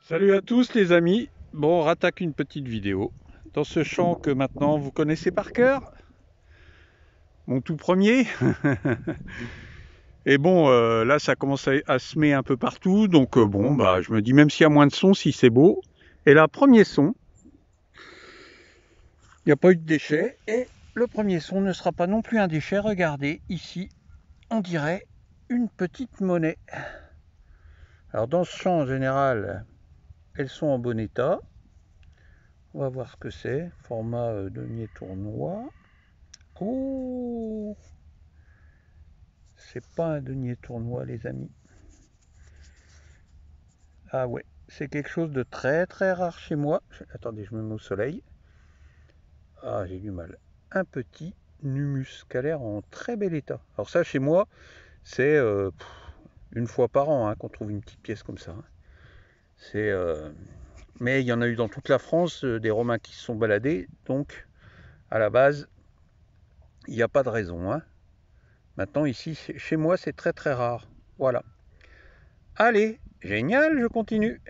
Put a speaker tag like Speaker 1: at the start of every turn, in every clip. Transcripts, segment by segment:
Speaker 1: Salut à tous les amis. Bon, on rattaque une petite vidéo dans ce chant que maintenant vous connaissez par cœur, mon tout premier. Et bon, là ça commence à semer un peu partout, donc bon, bah je me dis même s'il y a moins de son, si c'est beau. Et là, premier son, il n'y a pas eu de déchet, et le premier son ne sera pas non plus un déchet. Regardez, ici, on dirait une petite monnaie. Alors dans ce champ en général, elles sont en bon état. On va voir ce que c'est. Format denier tournoi. Oh, c'est pas un denier tournoi, les amis. Ah ouais, c'est quelque chose de très très rare chez moi. Attendez, je me mets au soleil. Ah, j'ai du mal. Un petit Numus qui a l'air en très bel état. Alors ça, chez moi, c'est une fois par an qu'on trouve une petite pièce comme ça. C'est, mais il y en a eu dans toute la France, des Romains qui se sont baladés. Donc, à la base, il n'y a pas de raison. Maintenant, ici, chez moi, c'est très très rare. Voilà. Allez, génial, je continue.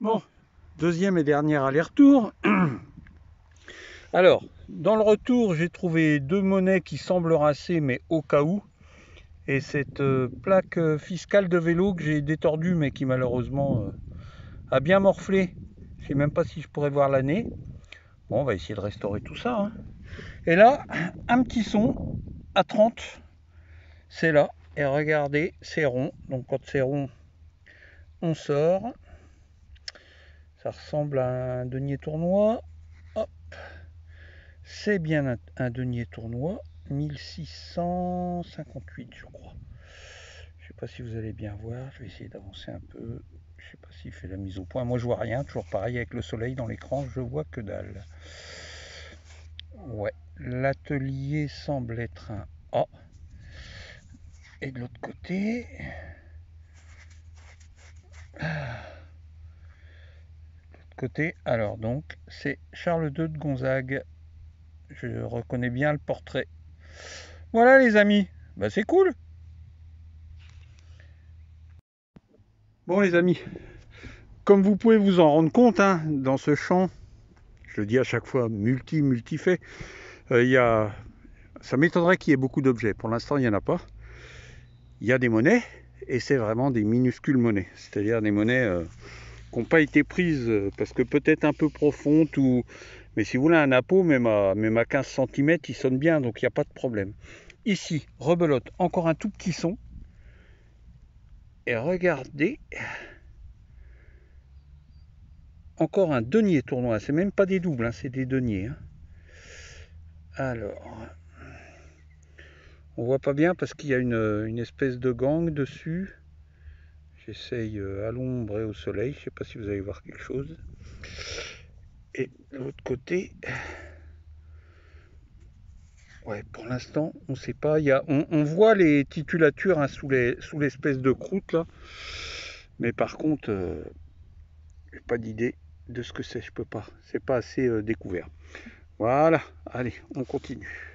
Speaker 1: Bon, deuxième et dernier aller-retour. Alors, dans le retour, j'ai trouvé deux monnaies qui semblent rincer, mais au cas où. Et cette plaque fiscale de vélo que j'ai détordue, mais qui malheureusement a bien morflé. Je ne sais même pas si je pourrais voir l'année. Bon, on va essayer de restaurer tout ça. Et là, un petit son à 30. C'est là. Et regardez, c'est rond. Donc quand c'est rond, on sort. Ça ressemble à un denier tournoi. Hop. C'est bien un denier tournoi. 1658, je crois. Je ne sais pas si vous allez bien voir. Je vais essayer d'avancer un peu. Je ne sais pas s'il fait la mise au point. Moi, je vois rien. Toujours pareil avec le soleil dans l'écran. Je vois que dalle. Ouais. L'atelier semble être un A. Et de l'autre côté... alors donc, c'est Charles II de Gonzague. Je reconnais bien le portrait. Voilà les amis. Bah, c'est cool. Bon les amis, comme vous pouvez vous en rendre compte, dans ce champ, je le dis à chaque fois, multi-fait, ça m'étonnerait qu'il y ait beaucoup d'objets. Pour l'instant, il n'y en a pas. Il y a des monnaies, et c'est vraiment des minuscules monnaies. C'est-à-dire des monnaies qui n'ont pas été prises parce que peut-être un peu profondes, mais si vous voulez un appôt, même à 15 cm, il sonne bien, donc il n'y a pas de problème. Ici, rebelote, encore un tout petit son. Et regardez, encore un denier tournoi. C'est même pas des doubles, c'est des deniers. Alors, on voit pas bien parce qu'il y a une espèce de gang dessus. J'essaye à l'ombre et au soleil. Je sais pas si vous allez voir quelque chose. Et de l'autre côté, ouais, pour l'instant, on ne sait pas. On voit les titulatures sous l'espèce de croûte là. Mais par contre, j'ai pas d'idée de ce que c'est. Je peux pas. C'est pas assez découvert. Voilà. Allez, on continue.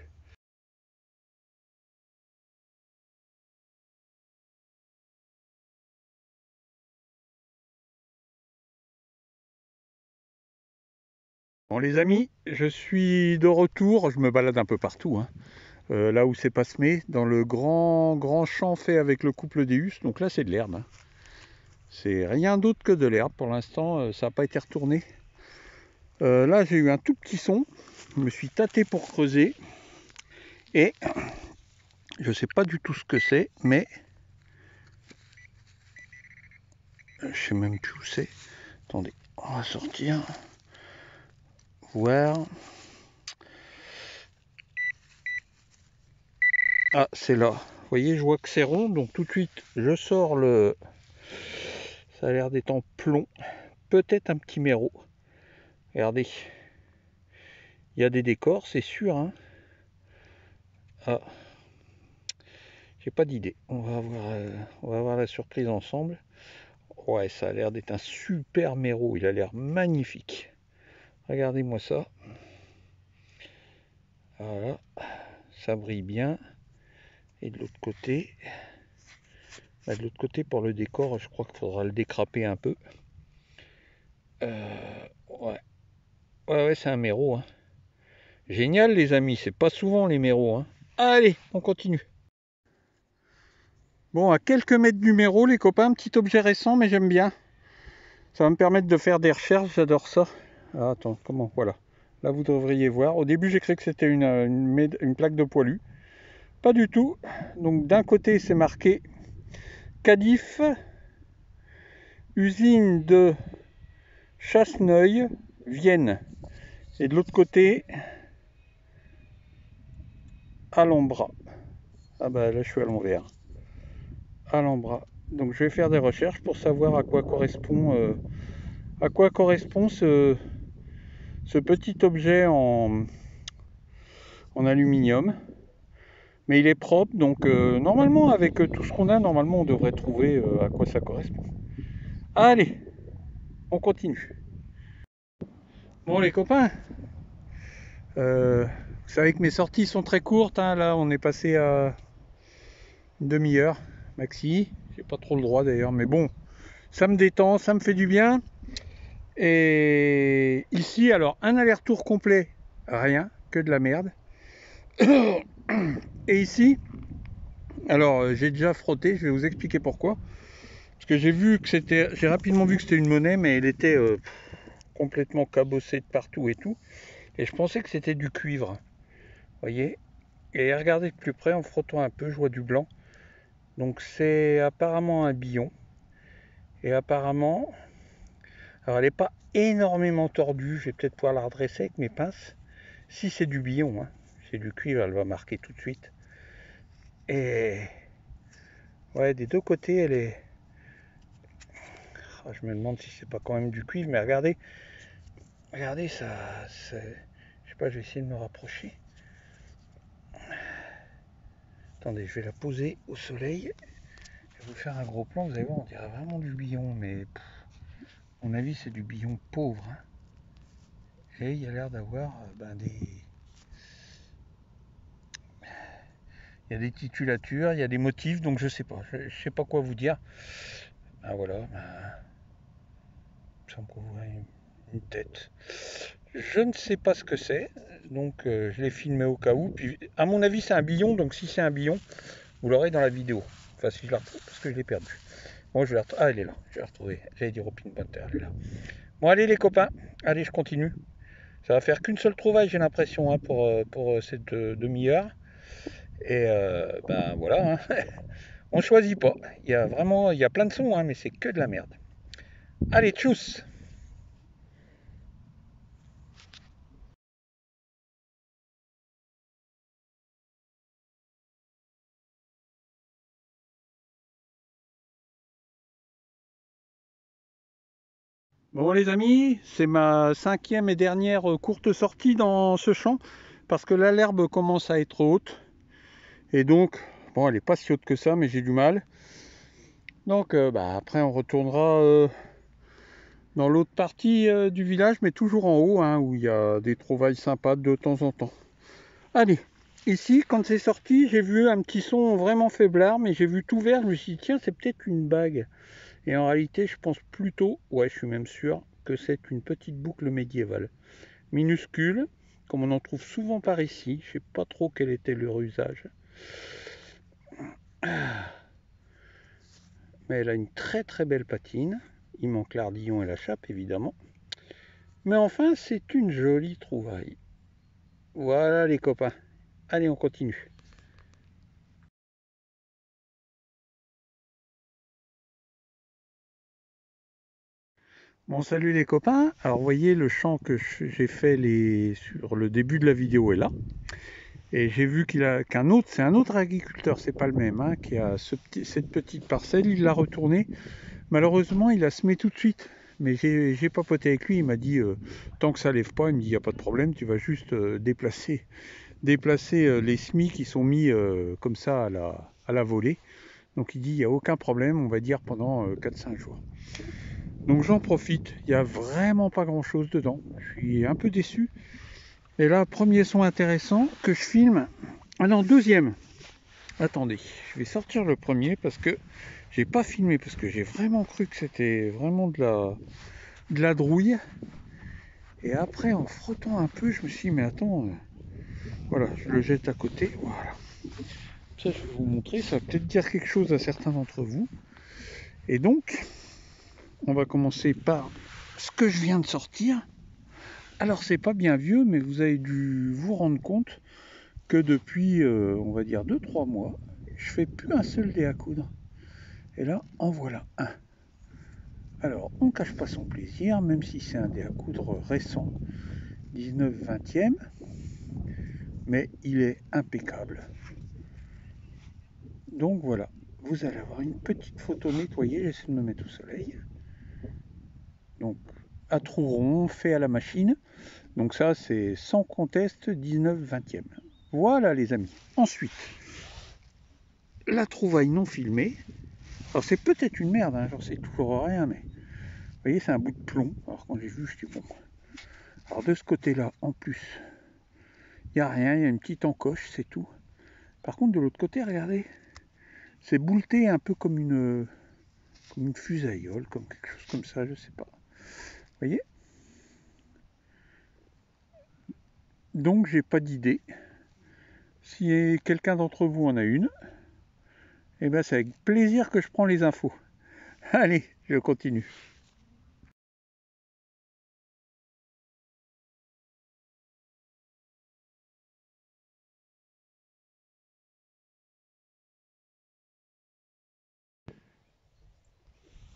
Speaker 1: Bon les amis, je suis de retour, je me balade un peu partout, là où c'est pas semé, dans le grand champ fait avec le couple Deus, donc là c'est de l'herbe. C'est rien d'autre que de l'herbe pour l'instant, ça n'a pas été retourné. Là j'ai eu un tout petit son, je me suis tâté pour creuser, et je sais pas du tout ce que c'est, mais je sais même plus où c'est. Attendez, on va sortir, voir. Ah, c'est là. Vous voyez, je vois que c'est rond, donc tout de suite, je sors le... Ça a l'air d'être en plomb. Peut-être un petit méreau. Regardez. Il y a des décors, c'est sûr. Ah, j'ai pas d'idée. On va voir la surprise ensemble. Ouais, ça a l'air d'être un super méreau, il a l'air magnifique. Regardez-moi ça. Voilà, ça brille bien. Et de l'autre côté, pour le décor, je crois qu'il faudra le décraper un peu. Ouais, ouais, c'est un méreau. Hein. Génial les amis, c'est pas souvent les méreaux. Hein. Allez, on continue. Bon, à quelques mètres du méreau, les copains, petit objet récent, mais j'aime bien. Ça va me permettre de faire des recherches, j'adore ça. Ah, attends, comment, voilà. Là, vous devriez voir. Au début, j'ai cru que c'était une plaque de poilu. Pas du tout. Donc, d'un côté, c'est marqué Cadif, usine de Chasseneuil, Vienne. Et de l'autre côté, Alhambra. Ah bah là, je suis à l'envers. Alhambra. Donc, je vais faire des recherches pour savoir à quoi correspond ce petit objet en aluminium. Mais il est propre, donc normalement, avec tout ce qu'on a, normalement, on devrait trouver à quoi ça correspond. Allez, on continue. Bon, les copains, vous savez que mes sorties sont très courtes. Hein, là, on est passé à une demi-heure maxi. J'ai pas trop le droit d'ailleurs, mais bon, ça me détend, ça me fait du bien. Et ici, alors, un aller-retour complet, rien, que de la merde. Et ici, alors, j'ai déjà frotté, je vais vous expliquer pourquoi. Parce que j'ai rapidement vu que c'était une monnaie, mais elle était complètement cabossée de partout et tout. Et je pensais que c'était du cuivre. Vous voyez? Et regardez de plus près, en frottant un peu, je vois du blanc. Donc c'est apparemment un billon. Et apparemment, alors elle n'est pas énormément tordue, je vais peut-être pouvoir la redresser avec mes pinces. Si c'est du billon, hein, c'est du cuivre, elle va marquer tout de suite. Et ouais, des deux côtés, elle est... Oh, je me demande si c'est pas quand même du cuivre, mais regardez, ça, je sais pas, je vais essayer de me rapprocher. Attendez, je vais la poser au soleil. Je vais vous faire un gros plan, vous allez voir, on dirait vraiment du billon, mais à mon avis, c'est du billon pauvre. Hein. Et il y a l'air d'avoir des... Il y a des titulatures, il y a des motifs, donc je sais pas. Je sais pas quoi vous dire. Ah voilà, ça me couvre une tête. Je ne sais pas ce que c'est, donc je l'ai filmé au cas où. Puis, à mon avis, c'est un billon, donc si c'est un billon, vous l'aurez dans la vidéo. Enfin, si je la retrouve, parce que je l'ai perdu. Bon, je vais la retrouver. Ah, elle est là, je vais la retrouver. J'allais dire au Pin Panther, elle est là. Bon, allez les copains, allez, je continue. Ça va faire qu'une seule trouvaille, j'ai l'impression, hein, pour cette demi-heure. Et ben voilà, hein. On choisit pas. Il y a plein de sons, hein, mais c'est que de la merde. Allez, tchuss! Bon les amis, c'est ma cinquième et dernière courte sortie dans ce champ parce que là l'herbe commence à être haute et donc, bon elle est pas si haute que ça mais j'ai du mal. Donc après on retournera dans l'autre partie du village mais toujours en haut hein, où il y a des trouvailles sympas de temps en temps. Allez, ici quand c'est sorti j'ai vu un petit son vraiment faiblard mais j'ai vu tout vert, je me suis dit tiens c'est peut-être une bague. Et en réalité, je pense plutôt, ouais, je suis même sûr, que c'est une petite boucle médiévale. Minuscule, comme on en trouve souvent par ici. Je sais pas trop quel était leur usage. Mais elle a une très très belle patine. Il manque l'ardillon et la chape, évidemment. Mais enfin, c'est une jolie trouvaille. Voilà les copains. Allez, on continue. Bon, salut les copains. Alors, vous voyez, le champ que j'ai fait sur le début de la vidéo est là. Et j'ai vu c'est un autre agriculteur, c'est pas le même, hein, qui a cette petite parcelle, il l'a retournée. Malheureusement, il a semé tout de suite. Mais j'ai papoté avec lui, il m'a dit, tant que ça lève pas, il me dit, il n'y a pas de problème, tu vas juste déplacer les semis qui sont mis comme ça à la volée. Donc il dit, il n'y a aucun problème, on va dire pendant 4-5 jours. Donc j'en profite, il n'y a vraiment pas grand chose dedans, je suis un peu déçu. Et là, premier son intéressant que je filme. Ah non, deuxième. Attendez, je vais sortir le premier parce que j'ai pas filmé, parce que j'ai vraiment cru que c'était vraiment de la drouille. Et après, en frottant un peu, je me suis dit, mais attends, voilà, je le jette à côté, voilà. Ça, je vais vous montrer, ça va peut-être dire quelque chose à certains d'entre vous. Et donc, on va commencer par ce que je viens de sortir. Alors, c'est pas bien vieux, mais vous avez dû vous rendre compte que depuis, on va dire 2-3 mois, je fais plus un seul dé à coudre. Et là, en voilà un. Alors, on cache pas son plaisir, même si c'est un dé à coudre récent, 19-20e, mais il est impeccable. Donc voilà, vous allez avoir une petite photo nettoyée, j'essaie de me mettre au soleil. Donc, à trou rond, fait à la machine. Donc ça, c'est sans conteste 19-20e. Voilà les amis. Ensuite, la trouvaille non filmée. Alors c'est peut-être une merde, hein, j'en sais toujours rien, mais vous voyez, c'est un bout de plomb. Alors quand j'ai vu, je dis bon. Alors de ce côté-là, en plus, il n'y a rien, il y a une petite encoche, c'est tout. Par contre, de l'autre côté, regardez, c'est bouleté un peu comme une fusaïole, comme quelque chose comme ça, je sais pas. Vous voyez? Donc j'ai pas d'idée. Si quelqu'un d'entre vous en a une, eh ben c'est avec plaisir que je prends les infos. Allez, je continue.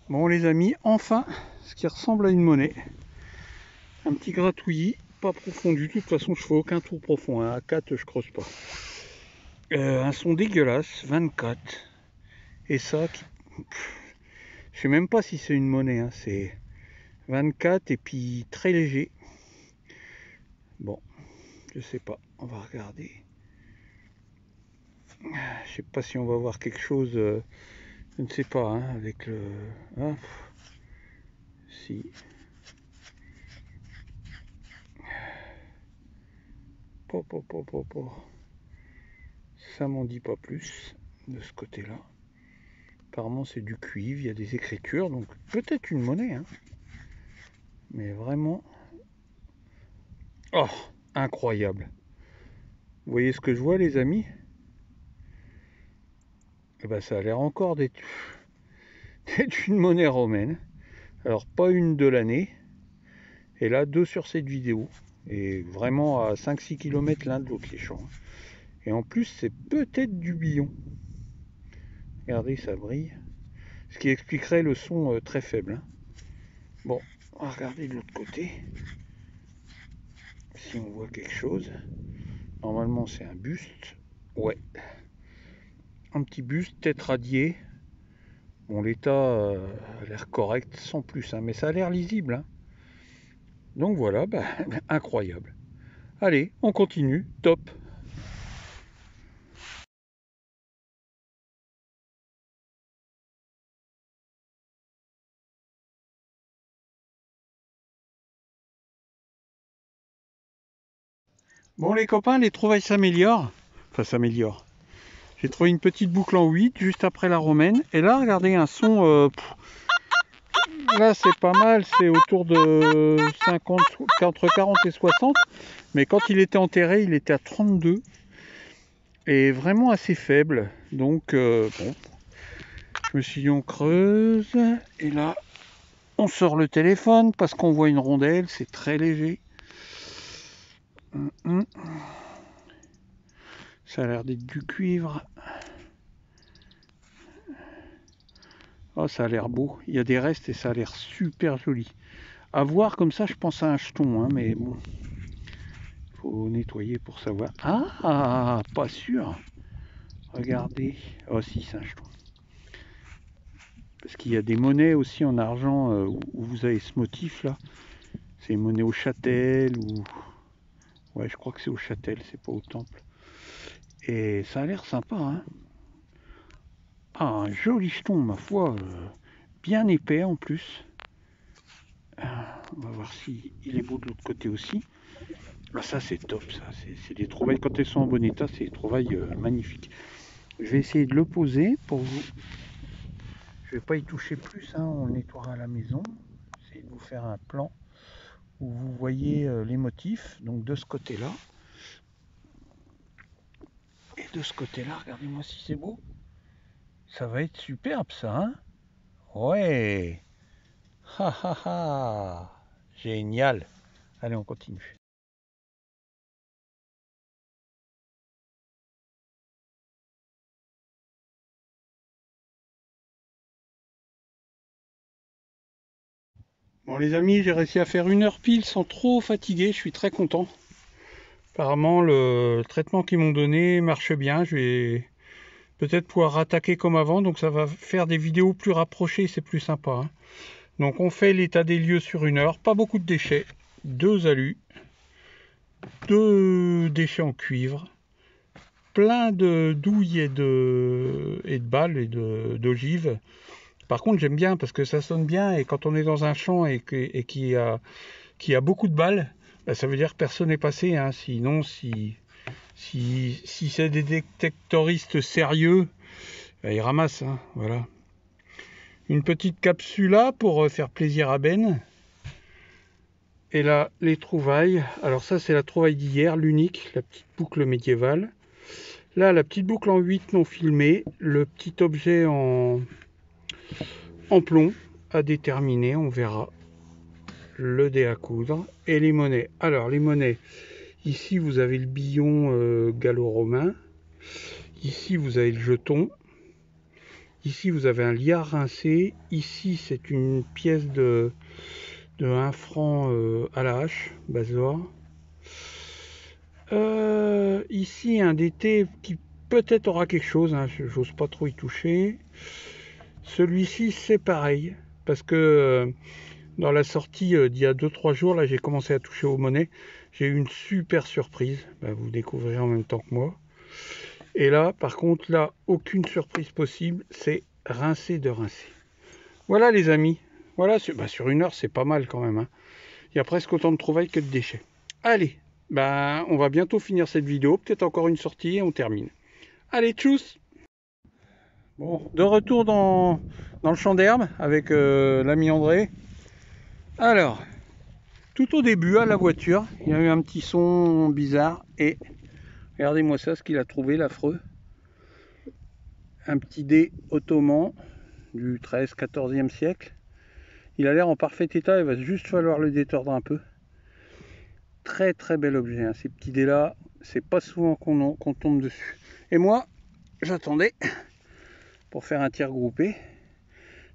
Speaker 1: Bon les amis, enfin, ce qui ressemble à une monnaie. Un petit gratouillis, pas profond du tout. De toute façon, je fais aucun tour profond. Hein. À 4, je creuse pas. Un son dégueulasse, 24. Et ça, je sais même pas si c'est une monnaie. Hein. C'est 24 et puis très léger. Bon, je sais pas. On va regarder. Je sais pas si on va voir quelque chose. Je ne sais pas. Hein, avec le. Ah, si. Ça m'en dit pas plus de ce côté-là. Apparemment c'est du cuivre, il y a des écritures, donc peut-être une monnaie. Hein. Mais vraiment... Oh, incroyable. Vous voyez ce que je vois les amis? Eh ben, ça a l'air encore d'être une monnaie romaine. Alors pas une de l'année. Et là, 2 sur cette vidéo. Et vraiment à 5-6 km l'un de l'autre les champs. Et en plus c'est peut-être du billon. Regardez, ça brille. Ce qui expliquerait le son très faible. Hein. Bon, on va regarder de l'autre côté. Si on voit quelque chose. Normalement c'est un buste. Ouais. Un petit buste, tête radiée. Bon, l'état a l'air correct, sans plus. Hein, mais ça a l'air lisible. Hein. Donc voilà, bah, incroyable. Allez, on continue. Top. Bon les copains, les trouvailles s'améliorent. Enfin s'améliorent. J'ai trouvé une petite boucle en 8 juste après la romaine. Et là, regardez un son... là, c'est pas mal. C'est autour de 50, entre 40 et 60. Mais quand il était enterré, il était à 32. Et vraiment assez faible. Donc, bon. Je me suis dit, on creuse. Et là, on sort le téléphone parce qu'on voit une rondelle. C'est très léger. Ça a l'air d'être du cuivre. Oh, ça a l'air beau. Il y a des restes et ça a l'air super joli. À voir comme ça, je pense à un jeton, hein, mais bon. Faut nettoyer pour savoir. Ah, pas sûr. Regardez. Oh si, c'est un jeton. Parce qu'il y a des monnaies aussi en argent où vous avez ce motif là. C'est une monnaie au châtel ou... Ouais, je crois que c'est au châtel, c'est pas au temple. Et ça a l'air sympa, hein. Ah, un joli jeton, ma foi. bien épais en plus. On va voir si il est beau de l'autre côté aussi. Ah, ça c'est top, ça c'est des trouvailles, quand elles sont en bon état, c'est des trouvailles magnifiques. Je vais essayer de le poser pour vous. Je vais pas y toucher plus, hein, on le nettoiera à la maison. Essayer de vous faire un plan où vous voyez les motifs, donc de ce côté là. Et de ce côté là, regardez-moi si c'est beau. Ça va être superbe ça, hein. Ouais. Ha ha ha. Génial. Allez, on continue. Bon les amis, j'ai réussi à faire 1 heure pile sans trop fatiguer, je suis très content. Apparemment le traitement qu'ils m'ont donné marche bien, je vais peut-être pouvoir attaquer comme avant, donc ça va faire des vidéos plus rapprochées, c'est plus sympa, hein. Donc on fait l'état des lieux sur 1 heure, pas beaucoup de déchets, 2 alus, 2 déchets en cuivre, plein de douilles et de balles et d'ogives. Par contre j'aime bien parce que ça sonne bien, et quand on est dans un champ et qu'il y a beaucoup de balles, bah, ça veut dire que personne n'est passé, hein. Sinon si c'est des détectoristes sérieux, bah, ils ramassent, hein. Voilà. Une petite capsule là pour faire plaisir à Ben. Et là, les trouvailles. Alors ça, c'est la trouvaille d'hier, l'unique, la petite boucle médiévale. Là, la petite boucle en 8 non filmée, le petit objet en plomb à déterminer, on verra. Le dé à coudre et les monnaies. Alors, les monnaies, ici, vous avez le billon gallo-romain. Ici, vous avez le jeton. Ici, vous avez un liard rincé. Ici, c'est une pièce de 1 franc à la hache, base d'or. Ici, un DT qui peut-être aura quelque chose, hein, j'ose pas trop y toucher. Celui-ci, c'est pareil, parce que dans la sortie d'il y a 2-3 jours, là, j'ai commencé à toucher aux monnaies. J'ai eu une super surprise, bah, vous découvrirez en même temps que moi. Et là, par contre, là, aucune surprise possible, c'est rincé de rincé. Voilà les amis, voilà, bah, sur 1 heure, c'est pas mal quand même, hein. Il y a presque autant de trouvailles que de déchets. Allez, ben, on va bientôt finir cette vidéo, peut-être encore une sortie et on termine. Allez, tchuss! Bon, de retour dans le champ d'herbe avec l'ami André. Alors, tout au début, à la voiture, il y a eu un petit son bizarre et regardez-moi ça, ce qu'il a trouvé, l'affreux. Un petit dé ottoman du 13-14e siècle. Il a l'air en parfait état, il va juste falloir le détordre un peu. Très très bel objet, hein. Ces petits dés là, c'est pas souvent qu'on tombe dessus. Et moi, j'attendais pour faire un tir groupé.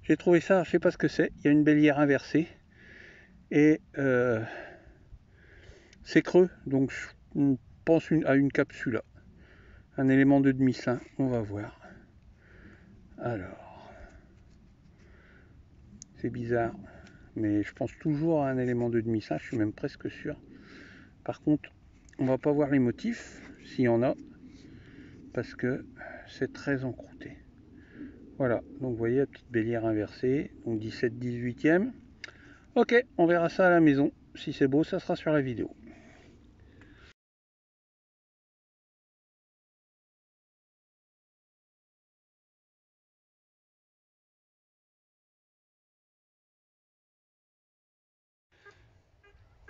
Speaker 1: J'ai trouvé ça, je sais pas ce que c'est, il y a une bélière inversée et c'est creux, donc je pense à une capsule, un élément de demi-saint, on va voir. Alors, c'est bizarre, mais je pense toujours à un élément de demi-saint, je suis même presque sûr. Par contre, on va pas voir les motifs, s'il y en a, parce que c'est très encrouté. Voilà, donc vous voyez la petite bélière inversée, donc 17-18e. Ok, on verra ça à la maison. Si c'est beau, ça sera sur la vidéo.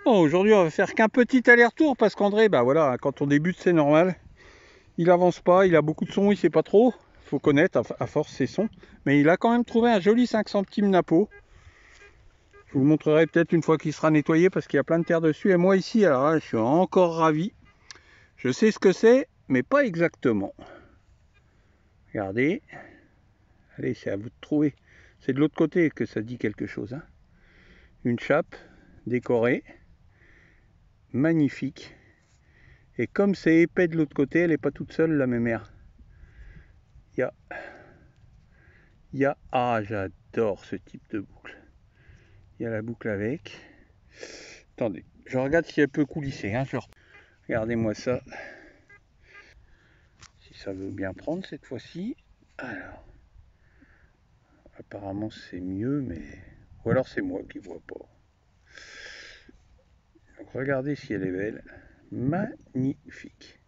Speaker 1: Bon, aujourd'hui, on va faire qu'un petit aller-retour parce qu'André, bah voilà, quand on débute, c'est normal. Il avance pas, il a beaucoup de sons, il sait pas trop. Faut connaître à force ses sons. Mais il a quand même trouvé un joli 5 centimes napo. Je vous le montrerai peut-être une fois qu'il sera nettoyé parce qu'il y a plein de terre dessus. Et moi ici, alors là, je suis encore ravi. Je sais ce que c'est, mais pas exactement. Regardez. Allez, c'est à vous de trouver. C'est de l'autre côté que ça dit quelque chose, hein. Une chape décorée. Magnifique. Et comme c'est épais de l'autre côté, elle n'est pas toute seule la mémère. Ah, j'adore ce type de boucle. Il y a la boucle avec. Attendez, je regarde si elle peut coulisser, hein. Regardez-moi ça. Si ça veut bien prendre cette fois-ci. Alors, Apparemment c'est mieux, mais... Ou alors c'est moi qui vois pas. Donc regardez si elle est belle. Magnifique.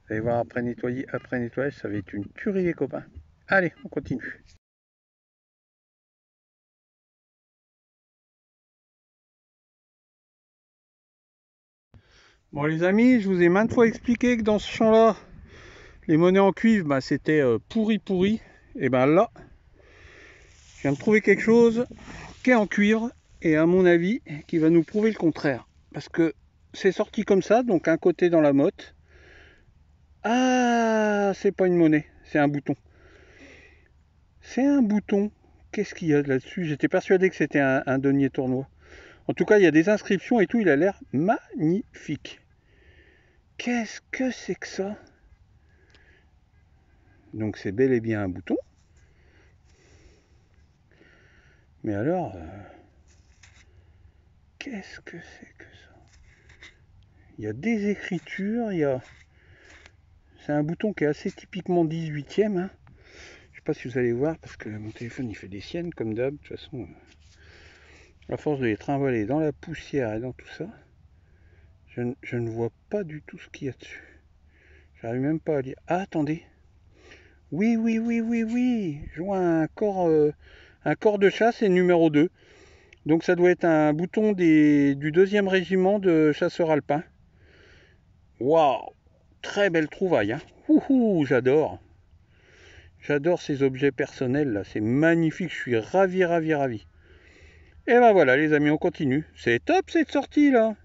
Speaker 1: Vous allez voir après nettoyage, ça va être une tuerie les copains. Allez, on continue. Bon les amis, je vous ai maintes fois expliqué que dans ce champ-là, les monnaies en cuivre, bah, c'était pourri. Et ben là, je viens de trouver quelque chose qui est en cuivre et à mon avis, qui va nous prouver le contraire. Parce que c'est sorti comme ça, donc un côté dans la motte. Ah, c'est pas une monnaie, c'est un bouton. C'est un bouton. Qu'est-ce qu'il y a là-dessus? J'étais persuadé que c'était un denier tournois. En tout cas, il y a des inscriptions et tout, il a l'air magnifique. Qu'est-ce que c'est que ça? Donc c'est bel et bien un bouton. Mais alors, qu'est-ce que c'est que ça? Il y a des écritures, c'est un bouton qui est assez typiquement 18e. Hein. Je sais pas si vous allez voir, parce que mon téléphone il fait des siennes comme d'hab. De toute façon, à force de les trimballer dans la poussière et dans tout ça, je ne vois pas du tout ce qu'il y a dessus. J'arrive même pas à lire. Ah, attendez. Oui. Je vois un corps de chasse et numéro 2. Donc ça doit être un bouton du 2e régiment de chasseurs alpins. Waouh! Très belle trouvaille. Hein. Ouhou, j'adore. J'adore ces objets personnels là. C'est magnifique. Je suis ravi. Et ben voilà les amis, on continue. C'est top cette sortie là.